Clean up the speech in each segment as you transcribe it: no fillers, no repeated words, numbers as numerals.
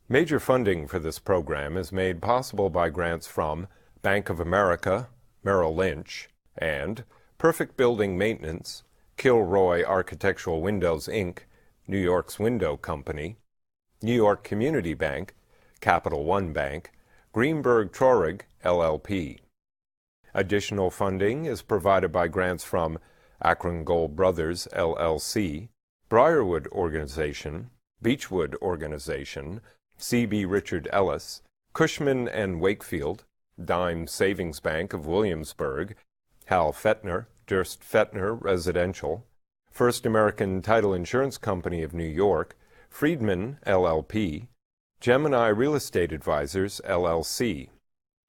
Major funding for this program is made possible by grants from Bank of America, Merrill Lynch, and Perfect Building Maintenance, Kilroy Architectural Windows, Inc., New York's Window Company, New York Community Bank, Capital One Bank, Greenberg Traurig, LLP. Additional funding is provided by grants from Akron Gold Brothers, LLC, Briarwood Organization, Beechwood Organization, C.B. Richard Ellis, Cushman and Wakefield, Dime Savings Bank of Williamsburg, Hal Fettner, Durst Fettner Residential, First American Title Insurance Company of New York, Friedman, LLP, Gemini Real Estate Advisors, LLC,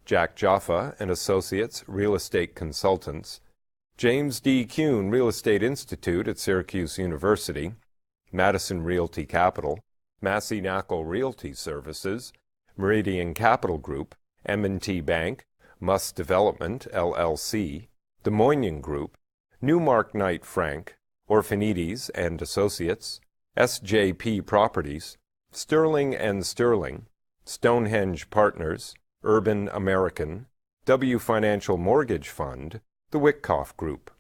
Jack Jaffa and Associates Real Estate Consultants, James D. Kuhn Real Estate Institute at Syracuse University, Madison Realty Capital, Massey Knackel Realty Services, Meridian Capital Group, M&T Bank, Muss Development, LLC, Des Moines Group, Newmark Knight Frank, Orphanides and Associates, SJP Properties, Sterling and Sterling, Stonehenge Partners, Urban American, W Financial Mortgage Fund, the Wickoff Group.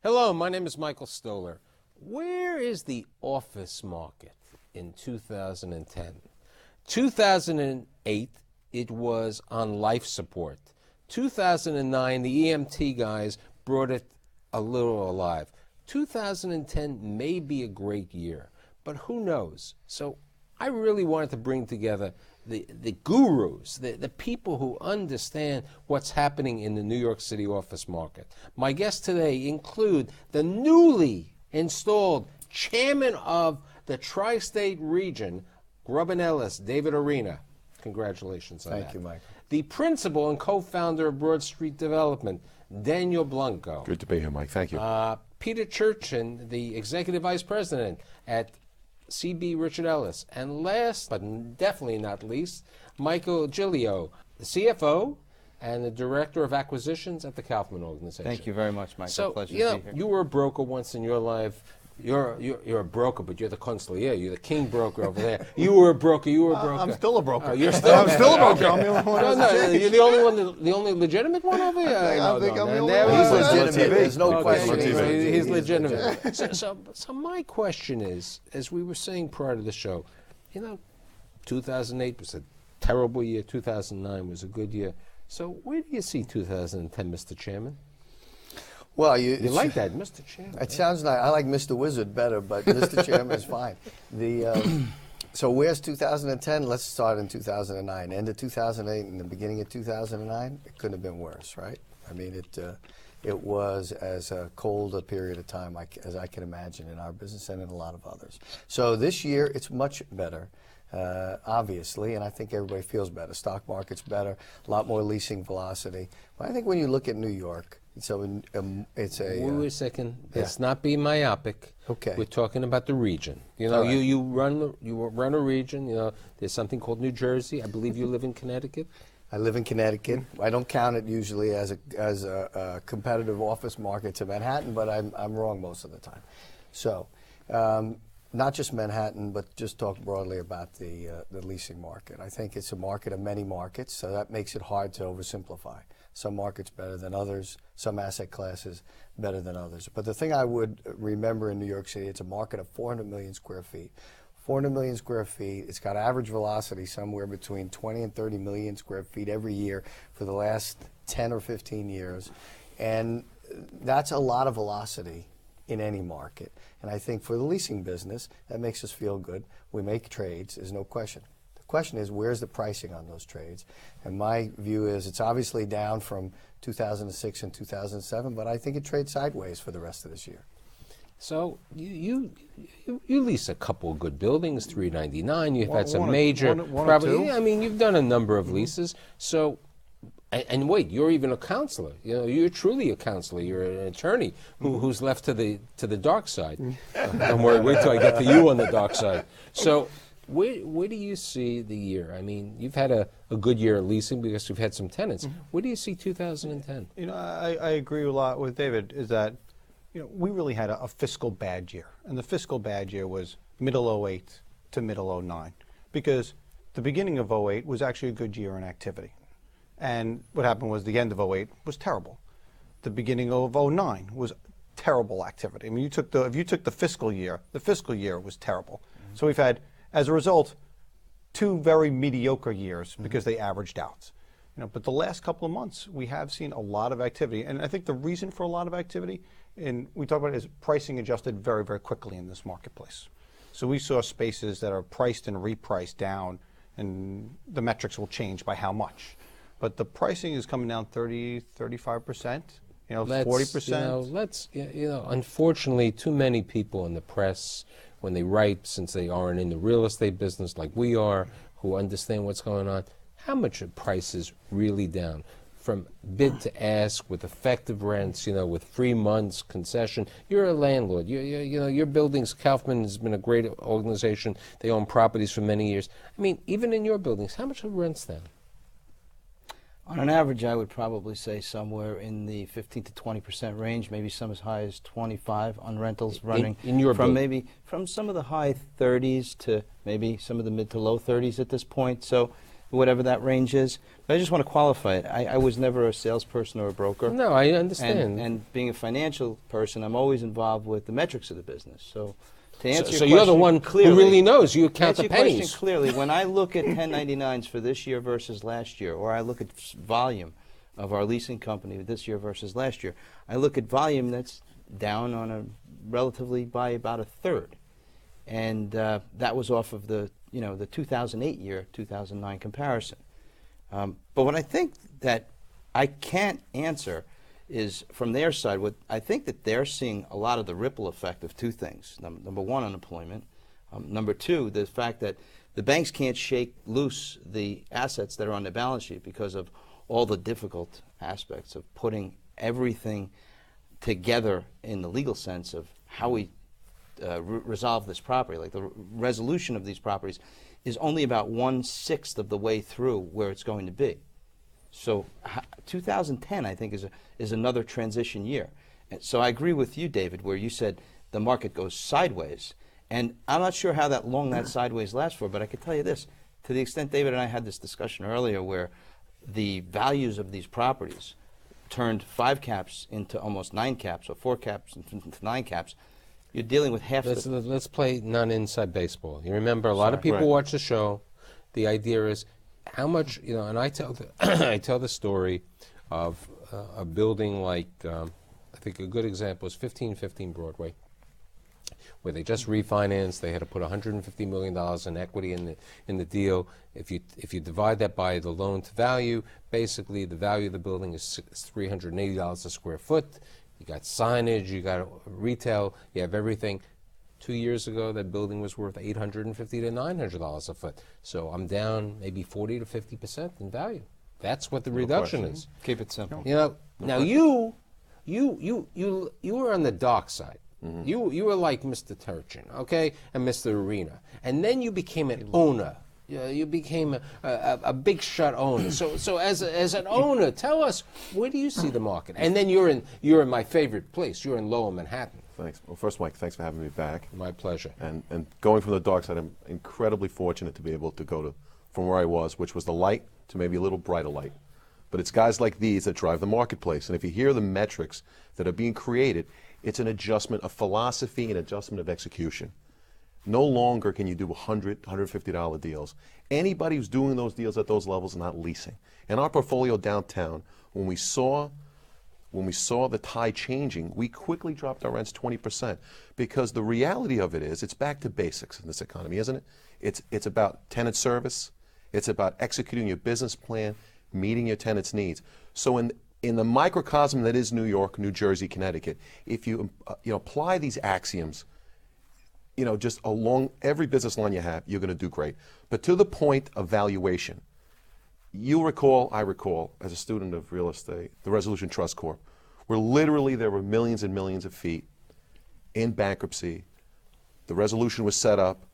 Hello, my name is Michael Stoller. Where is the office market in 2010? 2008, it was on life support. 2009, the EMT guys brought it a little alive. 2010 may be a great year, but who knows? So I really wanted to bring together the gurus, the people who understand what's happening in the New York City office market. My guests today include the newly installed chairman of the tri-state region, Grubb & Ellis, David Arena. Congratulations on that. Thank you, Mike. The principal and co-founder of Broad Street Development, Daniel Blanco. Good to be here, Mike. Thank you. Peter Churchin, the executive vice president at C.B. Richard Ellis. And last, but definitely not least, Michael Giglio, the CFO and the Director of Acquisitions at the Kaufman Organization. Thank you very much, Mike. So, Pleasure you to know, be here. you were a broker once in your life. You're a broker, but you're the consigliere. You're the king broker over there. You were a broker. I'm still a broker. You're still. I'm still a broker. I'm the only one. You're the only one, the only legitimate one over here. I think I'm the only There one. he He's was. legitimate. There's no question. Okay, he's legitimate. So my question is, as we were saying prior to the show, 2008 was a terrible year. 2009 was a good year. So where do you see 2010, Mr. Chairman? Well, You like that, Mr. Chairman? It sounds nice. I like Mr. Wizard better, but Mr. Chairman is fine. So where's 2010? Let's start in 2009. End of 2008 and the beginning of 2009, it couldn't have been worse, right? I mean, it was as cold a period of time as I can imagine in our business and in a lot of others. So this year, it's much better. Obviously, and I think everybody feels better. Stock market's better, a lot more leasing velocity. But I think when you look at New York, so it's a... Wait a second. Let's not be myopic. Okay. We're talking about the region. You know, All right. you run a region. You know, there's something called New Jersey. I believe you live in Connecticut. I live in Connecticut. I don't count it usually as a competitive office market to Manhattan, but I'm wrong most of the time. So, not just Manhattan, but just talk broadly about the leasing market. I think it's a market of many markets, so that makes it hard to oversimplify. Some markets better than others, some asset classes better than others. But the thing I would remember in New York City, it's a market of 400 million square feet. 400 million square feet, it's got average velocity somewhere between 20 and 30 million square feet every year for the last 10 or 15 years. And that's a lot of velocity in any market. And I think for the leasing business, that makes us feel good. We make trades, there's no question. The question is, where's the pricing on those trades? And my view is it's obviously down from 2006 and 2007, but I think it trades sideways for the rest of this year. So you lease a couple of good buildings, 399. You've had some One or- major, one or probably. two. Yeah, I mean, you've done a number of leases. So, and wait, you're even a counselor. You know, you're truly a counselor. You're an attorney who's left to the dark side. Don't worry, wait till I get to you on the dark side. So, where do you see the year? I mean, you've had a good year at leasing because you've had some tenants. Where do you see 2010? You know, I agree a lot with David, is that, you know, we really had a fiscal bad year. And the fiscal bad year was middle '08 to middle '09, because the beginning of '08 was actually a good year in activity. And what happened was the end of '08 was terrible. The beginning of '09 was terrible activity. I mean, if you took the fiscal year was terrible. So we've had, as a result, two very mediocre years because they averaged out. You know, but the last couple of months, we have seen a lot of activity. And I think the reason for a lot of activity, and we talk about it, is pricing adjusted very, very quickly in this marketplace. So we saw spaces that are priced and repriced down, and the metrics will change by how much. But the pricing is coming down 30, 35%, you know, 40%. You know, unfortunately, too many people in the press, when they write, since they aren't in the real estate business like we are, who understand what's going on, how much are prices really down? From bid to ask, with effective rents, you know, with 3 months concession. You're a landlord. You know, your buildings, Kaufman has been a great organization. They own properties for many years. I mean, even in your buildings, how much are rents down? On an average, I would probably say somewhere in the 15 to 20% range, maybe some as high as 25 on rentals, running in your from building. maybe from some of the high 30s to maybe some of the mid to low 30s at this point. So whatever that range is. But I just want to qualify it. I was never a salesperson or a broker. No, I understand. And being a financial person, I'm always involved with the metrics of the business. So to answer your so question you're the one clearly, who really knows. You count answer the your question pennies. clearly, when I look at 1099s for this year versus last year, or I look at volume of our leasing company this year versus last year, I look at volume that's down on a relatively by about a third. And that was off of the 2008 year, 2009 comparison. But what I think that I can't answer is from their side, what I think that they're seeing a lot of the ripple effect of two things. Number one, unemployment. Number two, the fact that the banks can't shake loose the assets that are on their balance sheet because of all the difficult aspects of putting everything together in the legal sense of how we resolve this property. Like the resolution of these properties is only about 1/6 of the way through where it's going to be. So 2010, I think, is another transition year. And so I agree with you, David, where you said the market goes sideways. And I'm not sure how long that sideways lasts for, but I can tell you this. To the extent David and I had this discussion earlier where the values of these properties turned 5 caps into almost 9 caps, or 4 caps into 9 caps, you're dealing with half Let's play non-inside baseball. You remember, a lot of people watch the show. The idea is how much, you know, and I tell I tell the story of a building like, I think a good example is 1515 Broadway, where they just refinanced. They had to put $150 million in equity in the deal. If you divide that by the loan to value, basically the value of the building is $380 a square foot. You got signage, you got retail, you have everything. 2 years ago, that building was worth $850 to $900 a foot. So I'm down maybe 40 to 50% in value. That's what the reduction is. Keep it simple. You know, now you were on the dark side. Mm-hmm. You were like Mr. Turchin, okay, and Mr. Arena, and then you became an owner. You became a big shot owner. So as an owner, tell us, where do you see the market? And then you're in my favorite place. You're in Lower Manhattan. Thanks. Well, first, Mike, thanks for having me back. My pleasure. And going from the dark side, I'm incredibly fortunate to be able to go from where I was, which was the light, to maybe a little brighter light. But it's guys like these that drive the marketplace. And if you hear the metrics that are being created, it's an adjustment of philosophy and adjustment of execution. No longer can you do $100, $150 deals. Anybody who's doing those deals at those levels is not leasing. In our portfolio downtown, when we saw the tide changing, we quickly dropped our rents 20%, because the reality of it is it's back to basics in this economy, isn't it? It's about tenant service. It's about executing your business plan, meeting your tenants' needs. So in the microcosm that is New York, New Jersey, Connecticut, if you apply these axioms, just along every business line you have, you're going to do great. But to the point of valuation, I recall, as a student of real estate, the Resolution Trust Corp, where literally there were millions and millions of feet in bankruptcy. The resolution was set up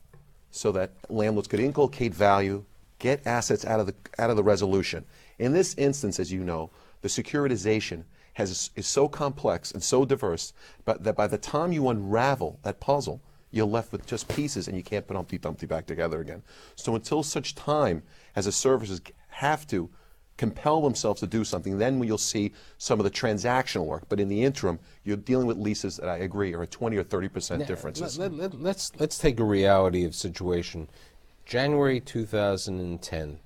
so that landlords could inculcate value, get assets out of the resolution. In this instance, as you know, the securitization is so complex and so diverse, but that by the time you unravel that puzzle, you're left with just pieces and you can't put Humpty Dumpty back together again. So until such time as the services have to compel themselves to do something, then you'll see some of the transactional work. But in the interim, you're dealing with leases that I agree are 20 or 30% differences. Let's take a reality of situation. January 2010,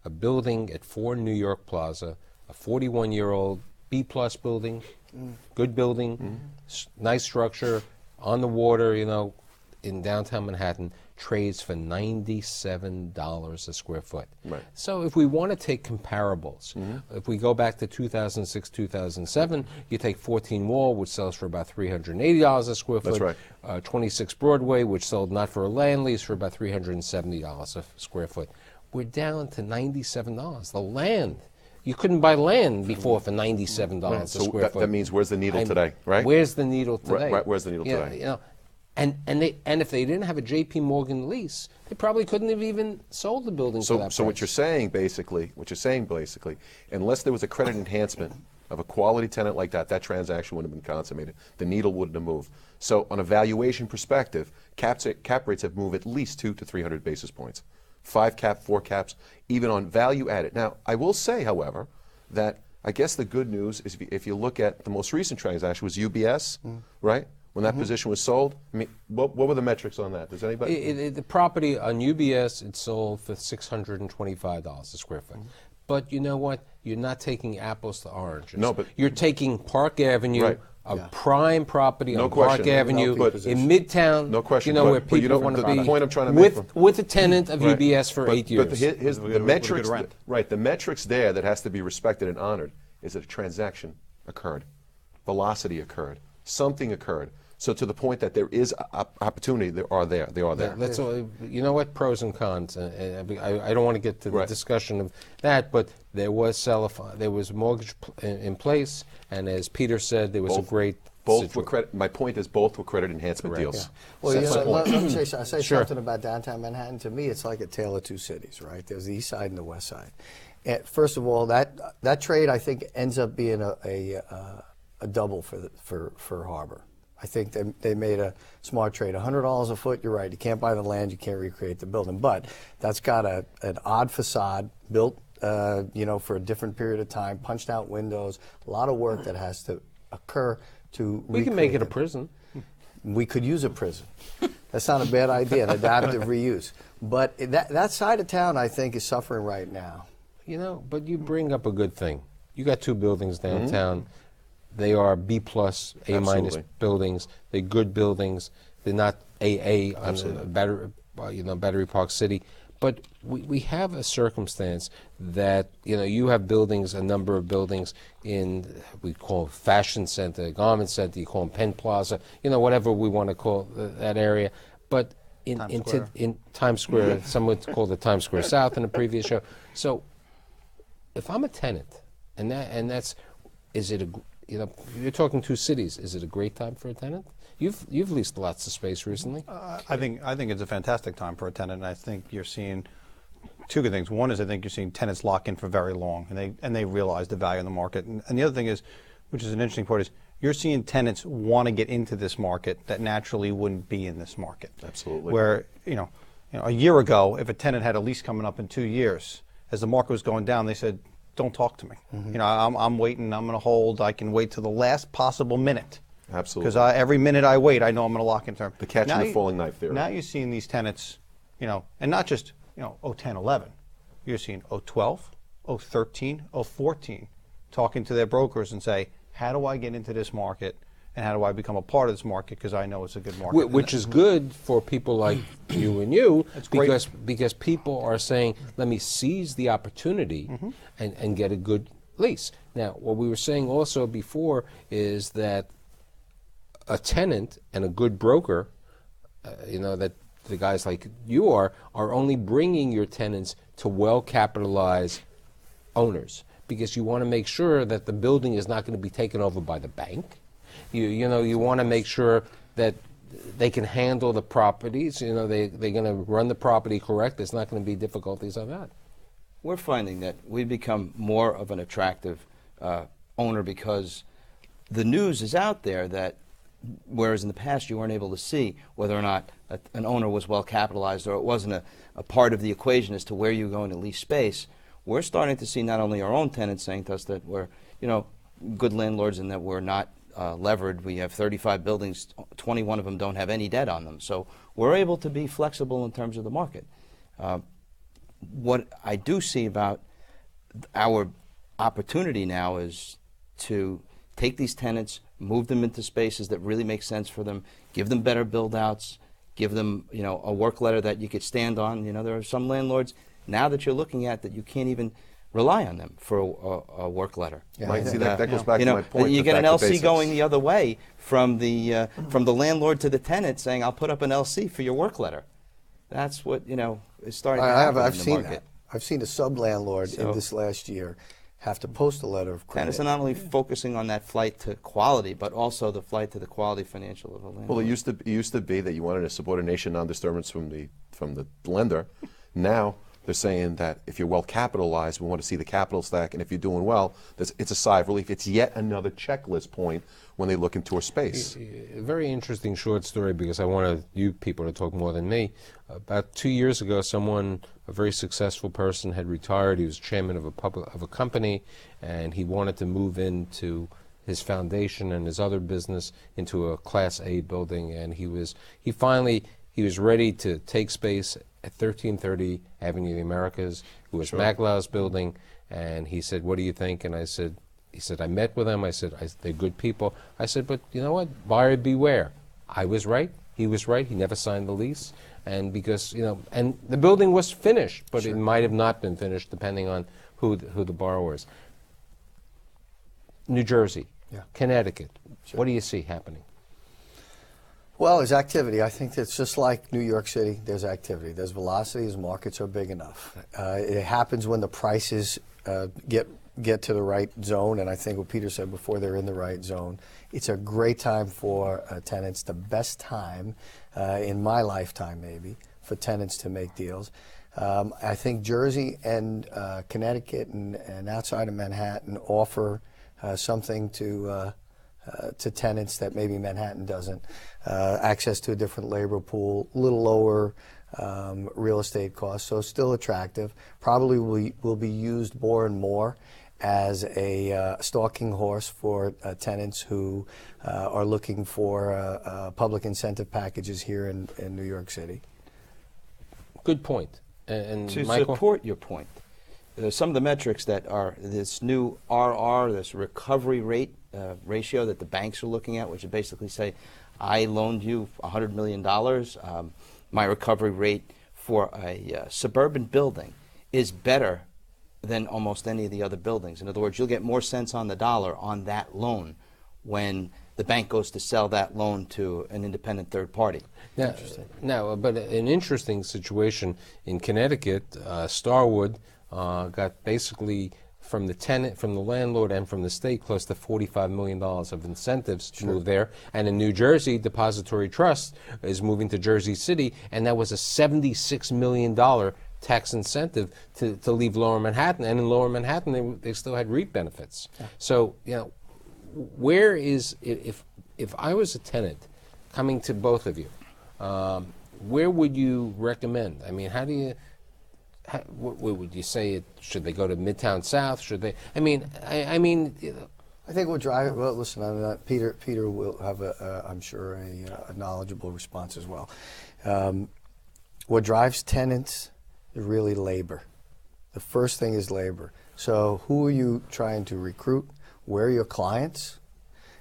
a building at 4 New York Plaza, a 41-year-old B-plus building, good building, nice structure, on the water, in downtown Manhattan, trades for $97 a square foot. Right. So if we want to take comparables, if we go back to 2006, 2007, you take 14 Wall, which sells for about $380 a square foot. That's right. 26 Broadway, which sold not for a land lease for about $370 a square foot. We're down to $97. The land. You couldn't buy land before for $97 a square foot. That means where's the needle today, right? Where's the needle today? Right, where's the needle today? And if they didn't have a J.P. Morgan lease, they probably couldn't have even sold the building for that price. So what you're saying basically, unless there was a credit enhancement of a quality tenant like that, that transaction wouldn't have been consummated. The needle wouldn't have moved. So on a valuation perspective, cap rates have moved at least 200 to 300 basis points. 5 cap, 4 caps, even on value added. Now, I will say, however, that I guess the good news is if you look at the most recent transaction was UBS, right? When that position was sold, I mean, what were the metrics on that? Does anybody? The property on UBS, it sold for $625 a square foot. But you know what? You're not taking apples to oranges. No, but you're taking Park Avenue, right. a prime property No on question. Park Avenue in Midtown. No question. Where But you people know, want to the be point I'm trying to make with a tenant of Right. UBS for 8 years. But here's the metrics. rent. Right. The metrics there that has to be respected and honored is that a transaction occurred, velocity occurred, something occurred. So to the point that there is opportunity, they are there. That's all, you know what, pros and cons. I don't want to get to the discussion of that, but there was mortgage in place, and as Peter said, there was a great. Both were credit. My point is both were credit enhancement deals. Yeah. Well, let me say Sure. something about downtown Manhattan. To me, it's like a tale of two cities, right? There's the east side and the west side. And first of all, that trade I think ends up being a double for Harbor. I think they made a smart trade. $100 a foot, you're right. You can't buy the land, you can't recreate the building. But that's got an odd facade built, for a different period of time, punched out windows, a lot of work that has to occur to We can make it a prison. We could use a prison. That's not a bad idea, an adaptive reuse. But that side of town, I think, is suffering right now. But you bring up a good thing. You got 2 buildings downtown. They are B+, A- Absolutely. buildings. They're good buildings. They're not AA on Battery Park City. But we have a circumstance that, you have buildings, a number of buildings we call Fashion Center, Garment Center, you call them Penn Plaza, whatever we want to call that area. But in Times Square, some would call it Times Square South in the previous show. So if I'm a tenant, you're talking 2 cities. Is it a great time for a tenant? You've leased lots of space recently. I think it's a fantastic time for a tenant, and I think you're seeing 2 good things. One is I think you're seeing tenants lock in for very long, and they realize the value in the market. And the other thing is, which is an interesting part, is you're seeing tenants want to get into this market that naturally wouldn't be in this market. Absolutely. Where a year ago, if a tenant had a lease coming up in 2 years, as the market was going down, they said, "Don't talk to me. I'm waiting. I'm going to hold. I can wait till the last possible minute." Absolutely. Because every minute I wait, I know I'm going to lock in term. The catching the falling knife theory. Now you're seeing these tenants, and not just 010, 11. You're seeing 012, 013, 014, talking to their brokers and say, "How do I get into this market, and how do I become a part of this market? Because I know it's a good market." Which is good for people like you and you, great. because people are saying, "Let me seize the opportunity and get a good lease. Now, what we were saying also before is that a tenant and a good broker, that the guys like you are only bringing your tenants to well-capitalized owners, because you want to make sure that the building is not going to be taken over by the bank. You want to make sure that they can handle the properties. They're going to run the property correct. There's not going to be difficulties on that. We're finding that we've become more of an attractive owner because the news is out there that, whereas in the past you weren't able to see whether or not an owner was well capitalized, or it wasn't a part of the equation as to where you're going to lease space, we're starting to see not only our own tenants saying to us that we're good landlords and that we're not levered. We have 35 buildings, 21 of them don't have any debt on them. So we're able to be flexible in terms of the market. What I do see about our opportunity now is to take these tenants, move them into spaces that really make sense for them, give them better build-outs, give them a work letter that you could stand on. There are some landlords now that you're looking at that you can't even rely on them for a work letter. Yeah, Mike, see, that goes back to my point. You get an LC going the other way from the landlord to the tenant saying, "I'll put up an LC for your work letter." That's what is starting to happen I've in the seen market. that. I've seen a sub-landlord in this last year have to post a letter of credit. Tenants are not only focusing on that flight to quality, but also the flight to the quality financial of a landlord. Well, it used to be that you wanted a subordination non-disturbance from the lender. Now they're saying that if you're well capitalized, we want to see the capital stack, and if you're doing well, it's a sigh of relief. It's yet another checklist point when they look into a space. A very interesting short story, because I wanted you people to talk more than me. About 2 years ago, a very successful person, had retired. He was chairman of a company, and he wanted to move into his foundation and his other business into a Class A building, and he was ready to take space at 1330 Avenue of the Americas. It was Maglow's building, and he said, "What do you think?" And he said, I met with them. I said, they're good people. I said, but you know what? Buyer beware. I was right. He was right. He never signed the lease. And because, and the building was finished, but it might have not been finished depending on who the borrower is. New Jersey, Connecticut, what do you see happening? Well, there's activity. I think it's just like New York City. There's activity. There's velocity. As markets are big enough. It happens when the prices get to the right zone, and I think what Peter said before, they're in the right zone. It's a great time for tenants, the best time in my lifetime maybe for tenants to make deals. I think Jersey and Connecticut and outside of Manhattan offer something to tenants that maybe Manhattan doesn't. Access to a different labor pool, a little lower real estate costs, so still attractive. Probably will be used more and more as a stalking horse for tenants who are looking for public incentive packages here in New York City. Good point. And to Michael? support your point, some of the metrics that are this new RR, this recovery rate ratio that the banks are looking at, which would basically say, I loaned you $100 million. My recovery rate for a suburban building is better than almost any of the other buildings. In other words, you'll get more cents on the dollar on that loan when the bank goes to sell that loan to an independent third party. Now, but an interesting situation in Connecticut, Starwood got basically from the tenant, from the landlord, and from the state close to $45 million of incentives to move there. And in New Jersey, Depository Trust is moving to Jersey City, and that was a $76 million tax incentive to leave Lower Manhattan. And in Lower Manhattan, they still had REIT benefits. Yeah. So, where is, if I was a tenant coming to both of you, where would you recommend? I mean, what would you say? Should they go to Midtown South? Should they? I mean. I think we'll drive. Well, listen, Peter will have I'm sure a knowledgeable response as well. What drives tenants is really labor. The first thing is labor. So who are you trying to recruit? Where are your clients?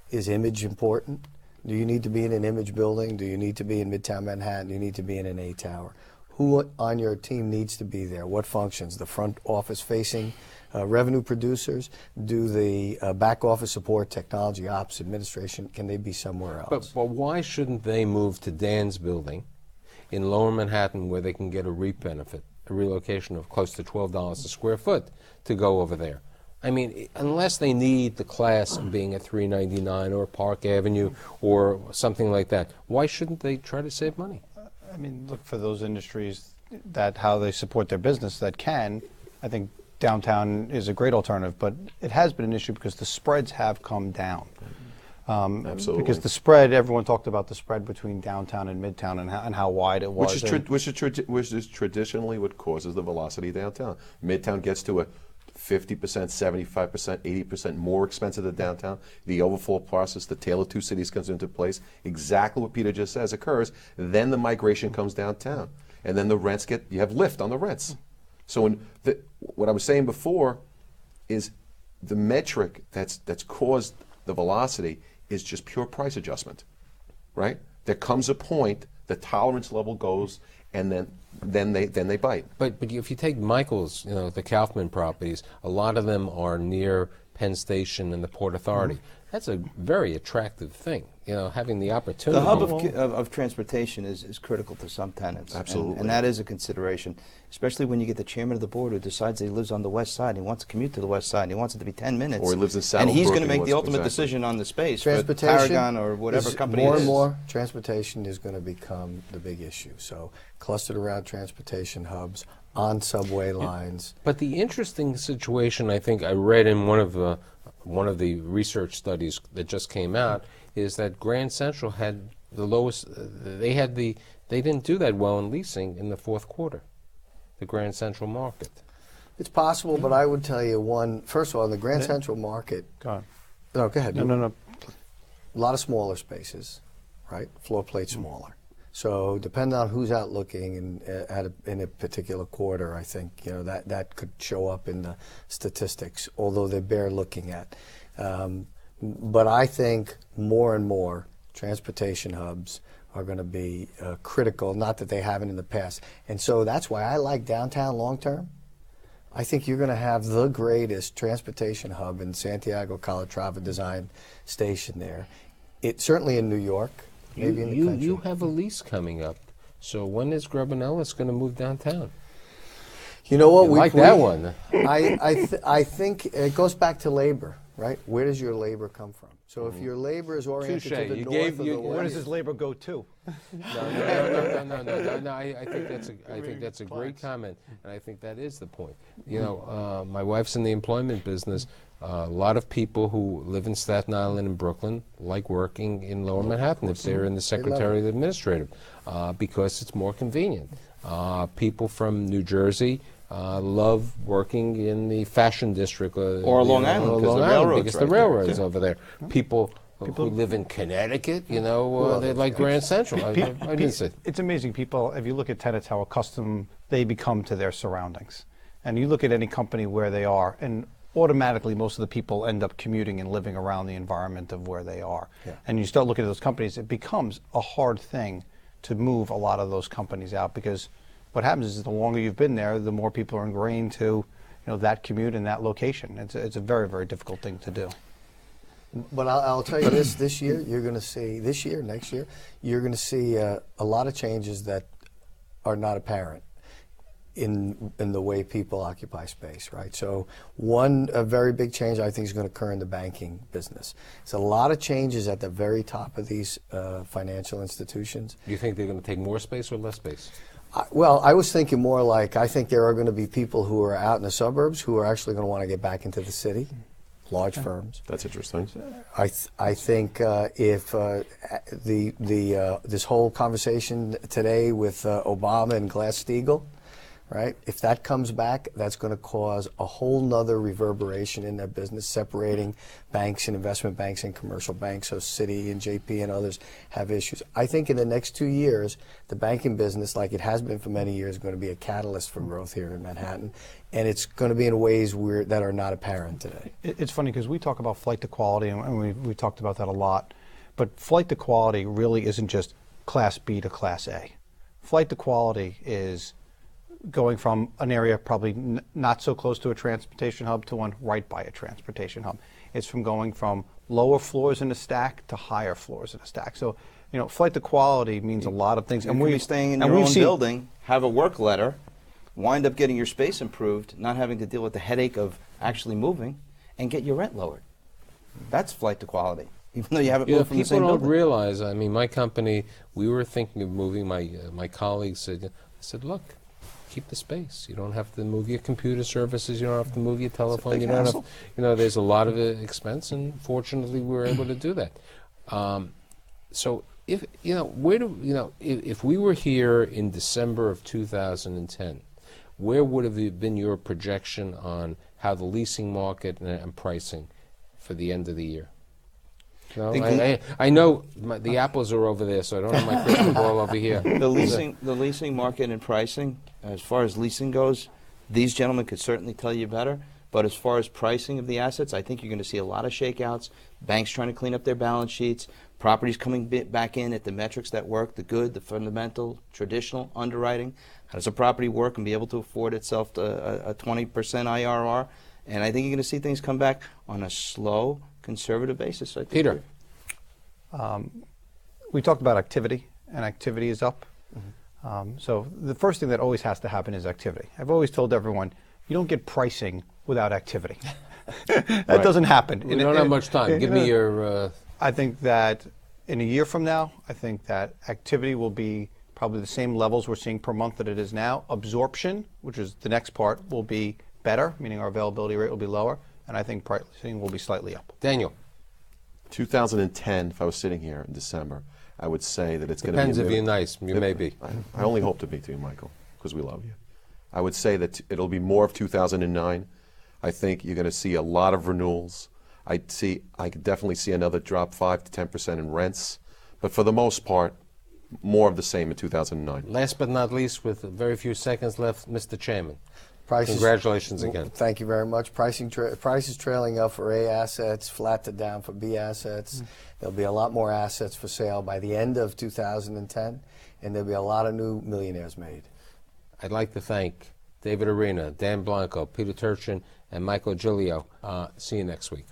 Is image important? Do you need to be in an image building? Do you need to be in Midtown Manhattan? Do you need to be in an A tower? who on your team needs to be there, what functions, the front office facing revenue producers, do the back office support, technology, ops, administration, can they be somewhere else? But why shouldn't they move to Dan's building in Lower Manhattan where they can get a REAP benefit, a relocation of close to $12 a square foot to go over there? I mean, unless they need the class of being at 399 or Park Avenue or something like that, why shouldn't they try to save money? I mean, look, for those industries that how they support their business that can, I think downtown is a great alternative, but it has been an issue because the spreads have come down. Absolutely. Because the spread, everyone talked about the spread between downtown and Midtown and how wide it was. Which is traditionally what causes the velocity downtown. Midtown gets to a 50%, 75%, 80% more expensive than downtown. The overflow process, the tale of two cities comes into place. Exactly what Peter just says occurs. Then the migration comes downtown. And then the rents you have lift on the rents. So what I was saying before is the metric that's caused the velocity is just pure price adjustment, right? There comes a point, the tolerance level goes, and then they bite. But if you take Michael's, the Kaufman properties, a lot of them are near Penn Station and the Port Authority. That's a very attractive thing, having the opportunity. The hub of transportation is critical to some tenants. Absolutely. And that is a consideration, especially when you get the chairman of the board who decides he lives on the west side, and he wants to commute to the west side, and he wants it to be 10 minutes. Or he lives in Saddlebrook. And he's going to and make the wants- ultimate exactly. decision on the space for Transportation, Paragon or whatever company more it is. and more, transportation is going to become the big issue. So clustered around transportation hubs, on subway lines. But the interesting situation, I think I read in one of the research studies that just came out, is that Grand Central had the lowest. They didn't do that well in leasing in the fourth quarter, the Grand Central market. It's possible, but I would tell you first of all, in the Grand Central market. Go on. No, go ahead. No. A lot of smaller spaces, right? Floor plate smaller. So depending on who's out looking in a particular quarter, I think that could show up in the statistics, although they bear looking at. But I think more and more transportation hubs are going to be critical, not that they haven't in the past. And so that's why I like downtown long term. I think you're going to have the greatest transportation hub in Santiago Calatrava Design Station there. Certainly in New York. Maybe in the country. You have a lease coming up, so when is Grubb & Ellis going to move downtown? You know what? You like that one. I think it goes back to labor, right? Where does your labor come from? So if your labor is oriented Touché. to the You north gave- or you- the Where does west, his labor go to? No. I think that's a great comment, and I think that is the point. My wife's in the employment business. A lot of people who live in Staten Island and Brooklyn like working in Lower Manhattan if they're in the Secretary of the Administrative, because it's more convenient. People from New Jersey love working in the Fashion District Or Long Island, or 'cause Long the Island, railroad's because right the there. railroad's over there. People who live in Connecticut, they like Grand Central. I didn't say. It's amazing. People, if you look at tenants, how accustomed they become to their surroundings. And you look at any company where they are, and automatically most of the people end up commuting and living around the environment of where they are. Yeah. And you start looking at those companies, it becomes a hard thing to move a lot of those companies out, because what happens is the longer you've been there, the more people are ingrained to that commute and that location. It's a very, very difficult thing to do. But I'll tell you this year, you're going to see, next year, you're going to see a lot of changes that are not apparent in the way people occupy space, right? So a very big change I think is going to occur in the banking business. It's a lot of changes at the very top of these financial institutions. Do you think they're going to take more space or less space? I was thinking more like, I think there are going to be people who are out in the suburbs who are actually going to want to get back into the city. Large firms. That's interesting. I think if this whole conversation today with Obama and Glass-Steagall, right? If that comes back, that's going to cause a whole nother reverberation in their business, separating banks and investment banks and commercial banks. So Citi and JP and others have issues. I think in the next 2 years, the banking business, like it has been for many years, is going to be a catalyst for growth here in Manhattan. And it's going to be in ways that are not apparent today. It's funny because we talk about flight to quality, and we talked about that a lot. But flight to quality really isn't just Class B to Class A. flight to quality is going from an area probably not so close to a transportation hub to one right by a transportation hub. It's from going from lower floors in a stack to higher floors in a stack. So, you know, flight to quality means a lot of things. And we're staying in your own building, have a work letter, wind up getting your space improved, not having to deal with the headache of actually moving, and get your rent lowered. That's flight to quality, even though you haven't moved from the same building. People don't realize, I mean, my company, we were thinking of moving, my colleagues said, look, keep the space. You don't have to move your computer services, you don't have to move your telephone, you don't have, you know, there's a lot of expense, and fortunately we were able to do that. So if, you know, if we were here in December of 2010, where would have been your projection on how the leasing market and pricing for the end of the year? No, I know the apples are over there, so I don't have my crystal ball over here. The leasing market and pricing, as far as leasing goes, these gentlemen could certainly tell you better. But as far as pricing of the assets, I think you're going to see a lot of shakeouts, banks trying to clean up their balance sheets, properties coming back in at the metrics that work, the good, the fundamental, traditional underwriting. How does a property work and be able to afford itself to a 20% IRR? And I think you're going to see things come back on a slow, conservative basis. So I think Peter. We talked about activity, and activity is up. So the first thing that always has to happen is activity. I've always told everyone, you don't get pricing without activity. That doesn't happen. We don't have much time. Give me your... I think that in a year from now, I think that activity will be probably the same levels we're seeing per month that it is now. Absorption, which is the next part, will be better, meaning our availability rate will be lower, and I think pricing will be slightly up. Daniel. 2010, if I was sitting here in December, I would say that it's going to be... Depends if you're nice. You may be. I only hope to be to you, Michael, because we love you. I would say that it'll be more of 2009. I think you're going to see a lot of renewals. I could definitely see another drop, 5 to 10% in rents. But for the most part, more of the same in 2009. Last but not least, with very few seconds left, Mr. Chairman. Prices, congratulations again. Thank you very much. Prices trailing up for A assets, flat to down for B assets. There'll be a lot more assets for sale by the end of 2010, and there'll be a lot of new millionaires made. I'd like to thank David Arena, Dan Blanco, Peter Turchin, and Michael Giglio. See you next week.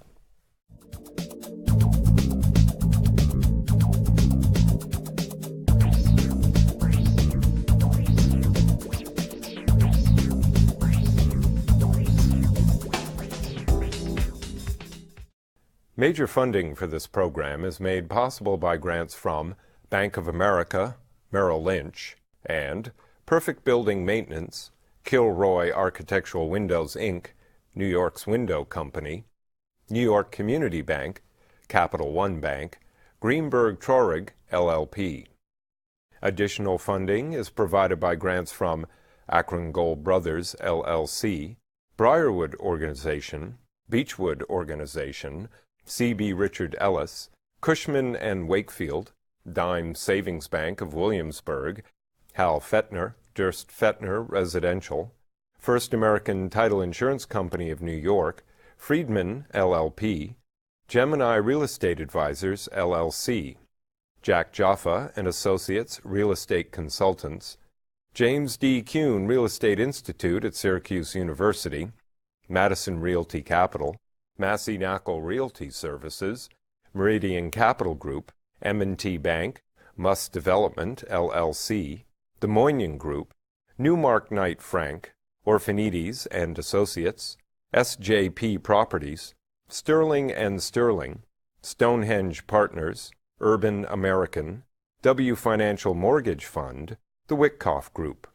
Major funding for this program is made possible by grants from Bank of America, Merrill Lynch, and Perfect Building Maintenance, Kilroy Architectural Windows, Inc., New York's Window Company, New York Community Bank, Capital One Bank, Greenberg Traurig, LLP. Additional funding is provided by grants from Akron Gold Brothers, LLC, Briarwood Organization, Beechwood Organization, C.B. Richard Ellis, Cushman & Wakefield, Dime Savings Bank of Williamsburg, Hal Fettner, Durst Fettner Residential, First American Title Insurance Company of New York, Friedman, LLP, Gemini Real Estate Advisors, LLC, Jack Jaffa and Associates Real Estate Consultants, James D. Kuhn Real Estate Institute at Syracuse University, Madison Realty Capital, Massey Knackel Realty Services, Meridian Capital Group, M&T Bank, Muss Development, LLC, the Moynihan Group, Newmark Knight Frank, Orphanides and Associates, SJP Properties, Sterling and Sterling, Stonehenge Partners, Urban American, W Financial Mortgage Fund, the Wickoff Group.